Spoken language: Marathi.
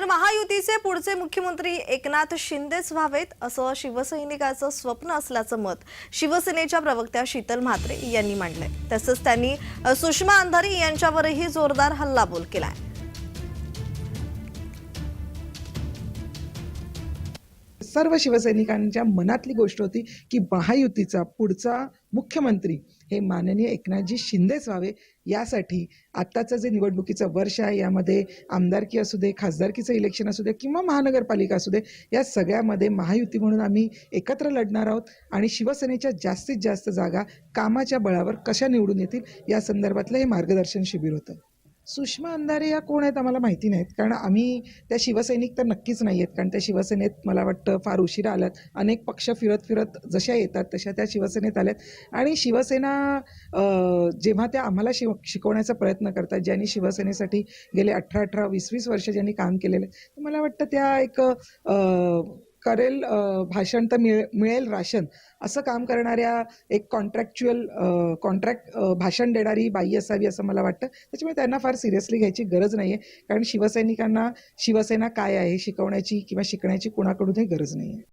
तर महायुतीचे पुढचे मुख्यमंत्री एकनाथ शिंदेच व्हावेत असं शिवसैनिकाचं स्वप्न असल्याचं मत शिवसेनेच्या प्रवक्त्या शीतल म्हात्रे यांनी मांडलंय। तसंच त्यांनी सुषमा अंधारी यांच्यावरही जोरदार हल्लाबोल केलाय। सर्व शिवसैनिकांच्या मनातली गोष्ट होती की महायुतीचा पुढचा मुख्यमंत्री हे माननीय एकनाथजी शिंदेच व्हावे। यासाठी आत्ताचं जे निवडणुकीचं वर्ष आहे यामध्ये आमदारकी असू दे, खासदारकीचं इलेक्शन असू दे किंवा महानगरपालिका असू दे, या सगळ्यामध्ये महायुती म्हणून आम्ही एकत्र लढणार आहोत आणि शिवसेनेच्या जास्तीत जास्त जागा कामाच्या बळावर कशा निवडून येतील या संदर्भातलं हे मार्गदर्शन शिबिर होतं। सुषमा अंधारे या कोण आहेत आम्हाला माहिती नाहीत, कारण आम्ही त्या शिवसैनिक तर नक्कीच नाही आहेत, कारण त्या शिवसेनेत मला वाटतं फार उशिरा आल्यात। अनेक पक्ष फिरत फिरत जशा येतात तशा त्या शिवसेनेत आल्यात आणि शिवसेना जेव्हा त्या आम्हाला शिकवण्याचा प्रयत्न करतात, ज्यांनी शिवसेनेसाठी गेले 18-18, 20-20 वर्ष ज्यांनी काम केलेलं आहे, मला वाटतं त्या एक करेल भाषण तर मिळेल राशन असं काम करणाऱ्या एक कॉन्ट्रॅक्ट भाषण देणारी बाई असावी असं मला वाटतं। त्याच्यामुळे त्यांना फार सिरियसली घ्यायची गरज नाही आहे, कारण शिवसैनिकांना शिवसेना काय आहे शिकवण्याची किंवा शिकण्याची कोणाकडूनही गरज नाही आहे।